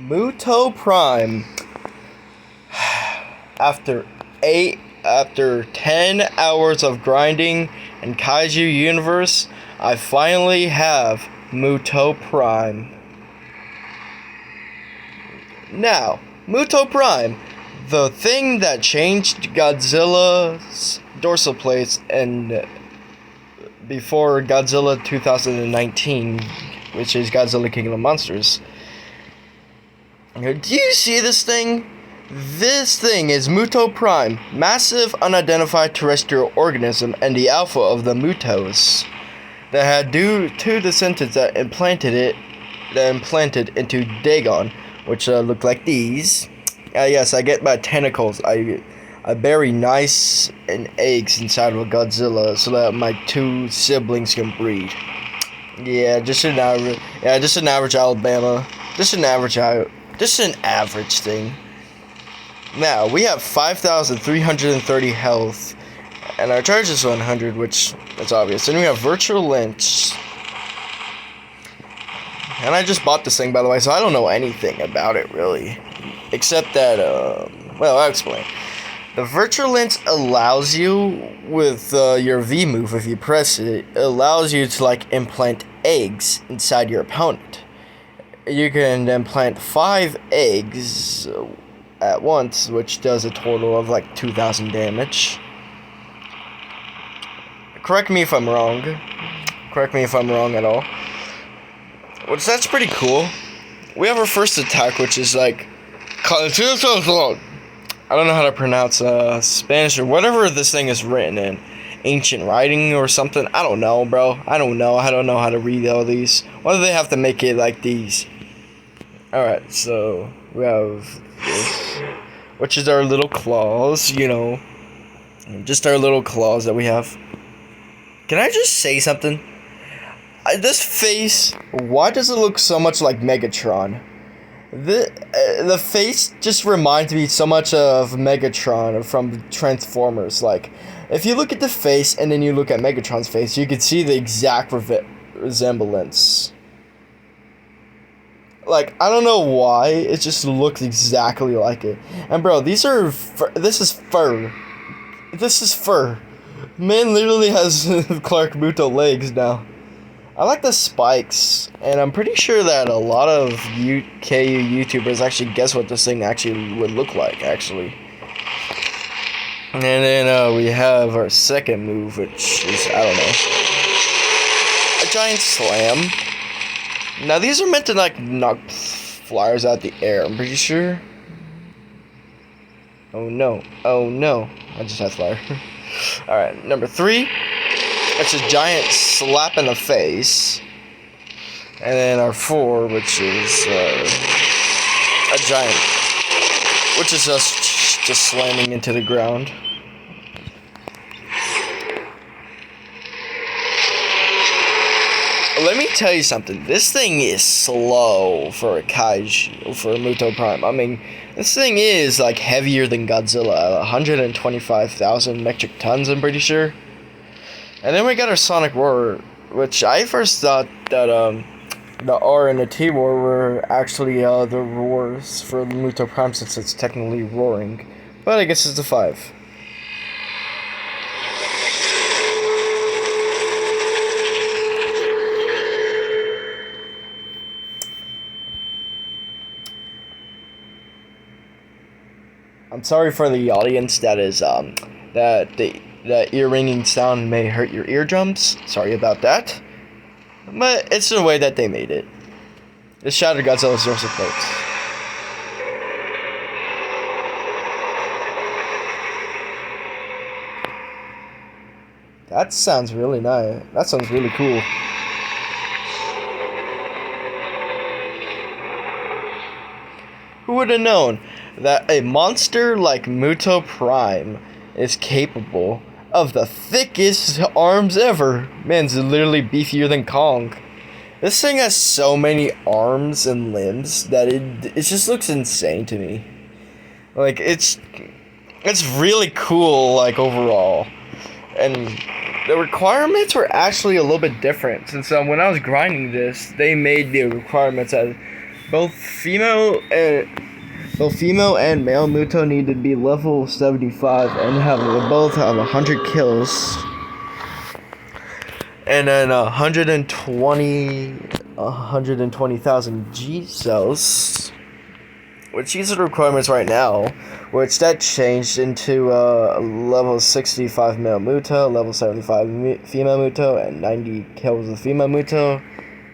Muto Prime. After 10 hours of grinding in Kaiju universe, I finally have Muto Prime. Now, Muto Prime, the thing that changed Godzilla's dorsal plates and before Godzilla 2019, which is Godzilla King of the Monsters. Do you see this thing? This thing is Muto Prime, massive unidentified terrestrial organism and the alpha of the Mutos that had two descendants that implanted into Dagon, which look like these. Yes, I get my tentacles. I bury nice and eggs inside of a Godzilla so that my two siblings can breed. Yeah, just an average Alabama. Just an average thing. Now, we have 5,330 health, and our charge is 100, which is obvious. And we have Virtual Lynch. And I just bought this thing, by the way, so I don't know anything about it, really. Except that, well, I'll explain. The Virtual Lynch allows you, with your V move, if you press it, it allows you to, implant eggs inside your opponent. You can implant 5 eggs at once, which does a total of 2,000 damage. Correct me if I'm wrong. Correct me if I'm wrong at all. Which, that's pretty cool. We have our first attack, which is I don't know how to pronounce Spanish or whatever this thing is written in. Ancient writing or something. I don't know, bro. I don't know how to read all these. Why do they have to make it like these? Alright, so we have this, which is our little claws, just our little claws that we have. Can I just say something? This face, why does it look so much like Megatron? The face just reminds me so much of Megatron from Transformers. If you look at the face and then you look at Megatron's face, you can see the exact resemblance. I don't know why, it just looks exactly like it. And bro, this is fur. This is fur. Man literally has Clark Muto legs now. I like the spikes, and I'm pretty sure that a lot of KU YouTubers actually guess what this thing actually would look like, actually. And then we have our second move, which is, I don't know, a giant slam. Now these are meant to knock flyers out the air, I'm pretty sure. Oh no, I just had flyer. Alright, number 3. It's a giant slap in the face. And then our 4, which is a giant, which is just slamming into the ground. Let me tell you something. This thing is slow for a Kaiju, for a Muto Prime. I mean, this thing is heavier than Godzilla, 125,000 metric tons, I'm pretty sure. And then we got our Sonic Roar, which I first thought that the R and the T roar were actually the roars for the Muto Prime, since it's technically roaring. But I guess it's a 5. I'm sorry for the audience that is that ear-ringing sound may hurt your eardrums. Sorry about that. But it's the way that they made it. It shattered Godzilla's dorsal plates. That sounds really nice. That sounds really cool. Who would have known that a monster like Muto Prime is capable of the thickest arms ever? Man's literally beefier than Kong. This thing has so many arms and limbs that it just looks insane to me. It's really cool, overall. And the requirements were actually a little bit different, since when I was grinding this, they made the requirements as Both female and male Muto need to be level 75 and both have 100 kills. And then 120,000 G cells, which these are the requirements right now, which that changed into level 65 male Muto, level 75 female Muto, and 90 kills with female Muto,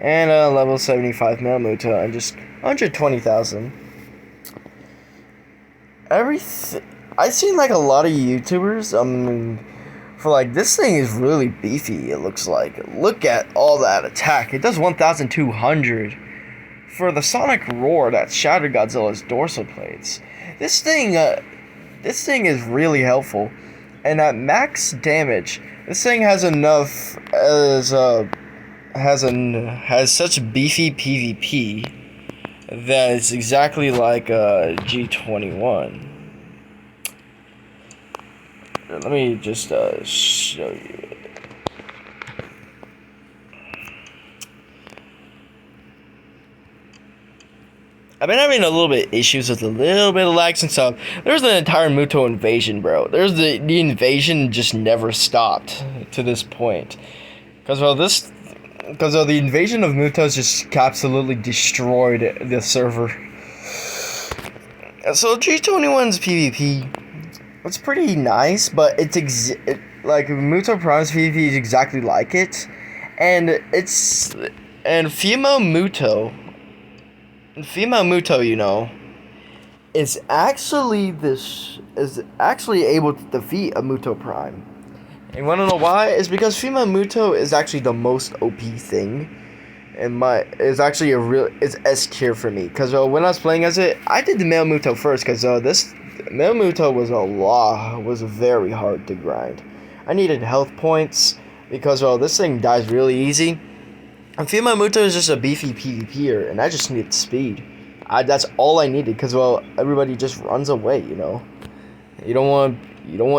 and level 75 male Muto, and just 120,000. I've seen like a lot of YouTubers, for like, this thing is really beefy, it looks like. Look at all that attack. It does 1,200. For the sonic roar that shattered Godzilla's dorsal plates. This thing is really helpful. And at max damage, this thing has enough has such beefy PvP that it's exactly like a G21. Let me just show you it. I've been having a little bit issues with a little bit of lags and stuff. There's an entire Muto invasion, bro. There's the invasion just never stopped to this point. Because the invasion of Mutos just absolutely destroyed the server. So G21's PvP, it's pretty nice, but it's like Muto Prime's PvP is exactly like it, and female Muto, you know, is actually able to defeat a Muto Prime. And you wanna know why? It's because female Muto is actually the most OP thing. It's actually it's S tier for me. Cause when I was playing as it, I did the male Muto first. Cause this male Muto was very hard to grind. I needed health points because this thing dies really easy. And female Muto is just a beefy PvPer, and I just needed speed. That's all I needed, because everybody just runs away, you know. You don't want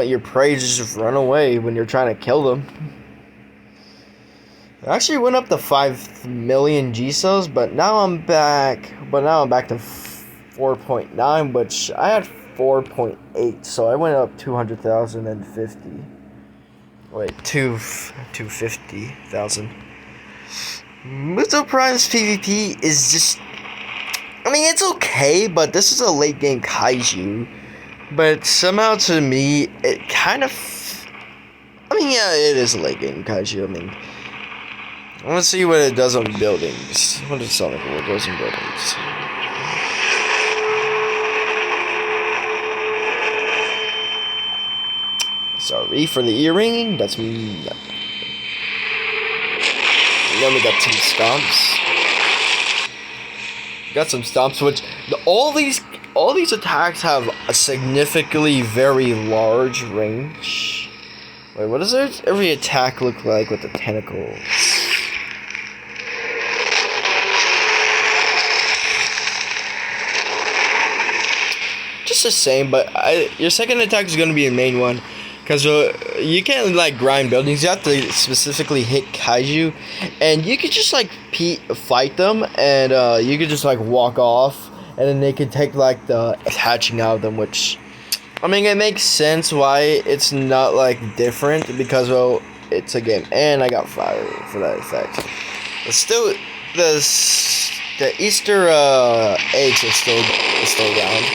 your prey to just run away when you're trying to kill them. I actually went up to 5 million G cells, but now I'm back to 4.9, which I had 4.8, so I went up 200,050. Wait, 250,000. Muto Prime's PvP is just, I mean, it's okay, but this is a late game Kaiju. But somehow to me, it kind of, I mean, yeah, it is a late game Kaiju. I mean, I want to see what it does on buildings. What does Sonic War does on buildings? Sorry for the earring, that's me. Then we got some stomps. Which all these attacks have a significantly very large range. Wait, what does every attack look like with the tentacles? Just the same, but your second attack is gonna be your main one. Because you can't like grind buildings, you have to specifically hit Kaiju, and you could just like fight them, and you could just like walk off, and then they can take like the attaching out of them, which, I mean, it makes sense why it's not like different, because it's a game, and I got fire for that effect. But still, the Easter eggs are still around.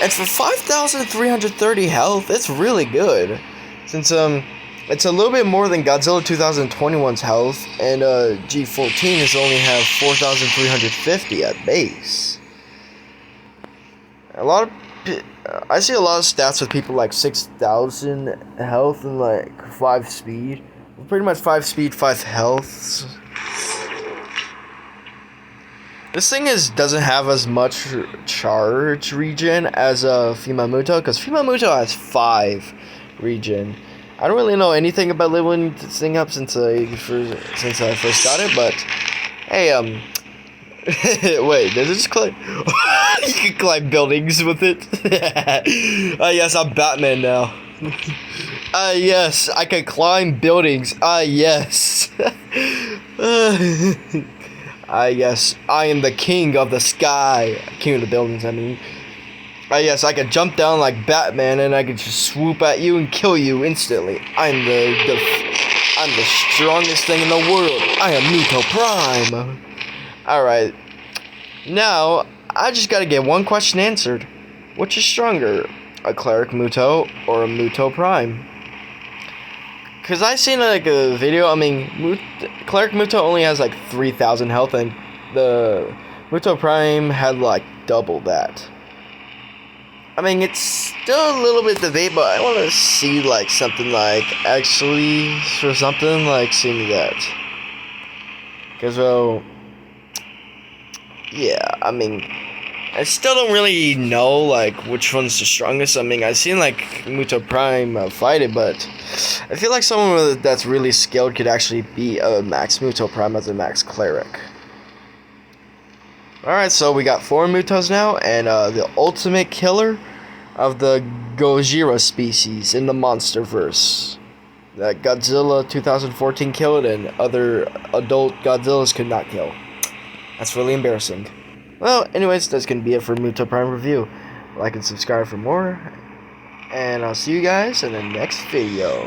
And for 5,330 health, it's really good. Since it's a little bit more than Godzilla 2021's health, and G14 is only have 4,350 at base. I see a lot of stats with people like 6,000 health and like 5 speed. Pretty much 5 speed, 5 health. This thing doesn't have as much charge regen as female Muto, because female Muto has 5 regen. I don't really know anything about leveling this thing up since I first got it, but hey, wait, does it just climb? You can climb buildings with it. Yes, I'm Batman now. Yes, I can climb buildings. Yes. Yes, I am the king of the sky. King of the buildings, I mean. Yes, I could jump down like Batman and I could just swoop at you and kill you instantly. I'm the strongest thing in the world. I am Muto Prime. Alright. Now, I just gotta get one question answered. Which is stronger? A Cleric Muto or a Muto Prime? Cause I seen like a video, I mean, Cleric Muto only has like 3,000 health and the Muto Prime had like double that. I mean, it's still a little bit debate, but I want to see like something like actually for something like seeing that. Cause well, yeah, I mean, I still don't really know like which one's the strongest. I mean, I've seen like Muto Prime fight it, but I feel like someone that's really skilled could actually beat a max Muto Prime as a max Cleric. Alright, so we got 4 Mutos now, and the ultimate killer of the Gojira species in the Monsterverse that Godzilla 2014 killed and other adult Godzillas could not kill. That's really embarrassing. Well, anyways, that's going to be it for Muto Prime review. Like and subscribe for more, and I'll see you guys in the next video.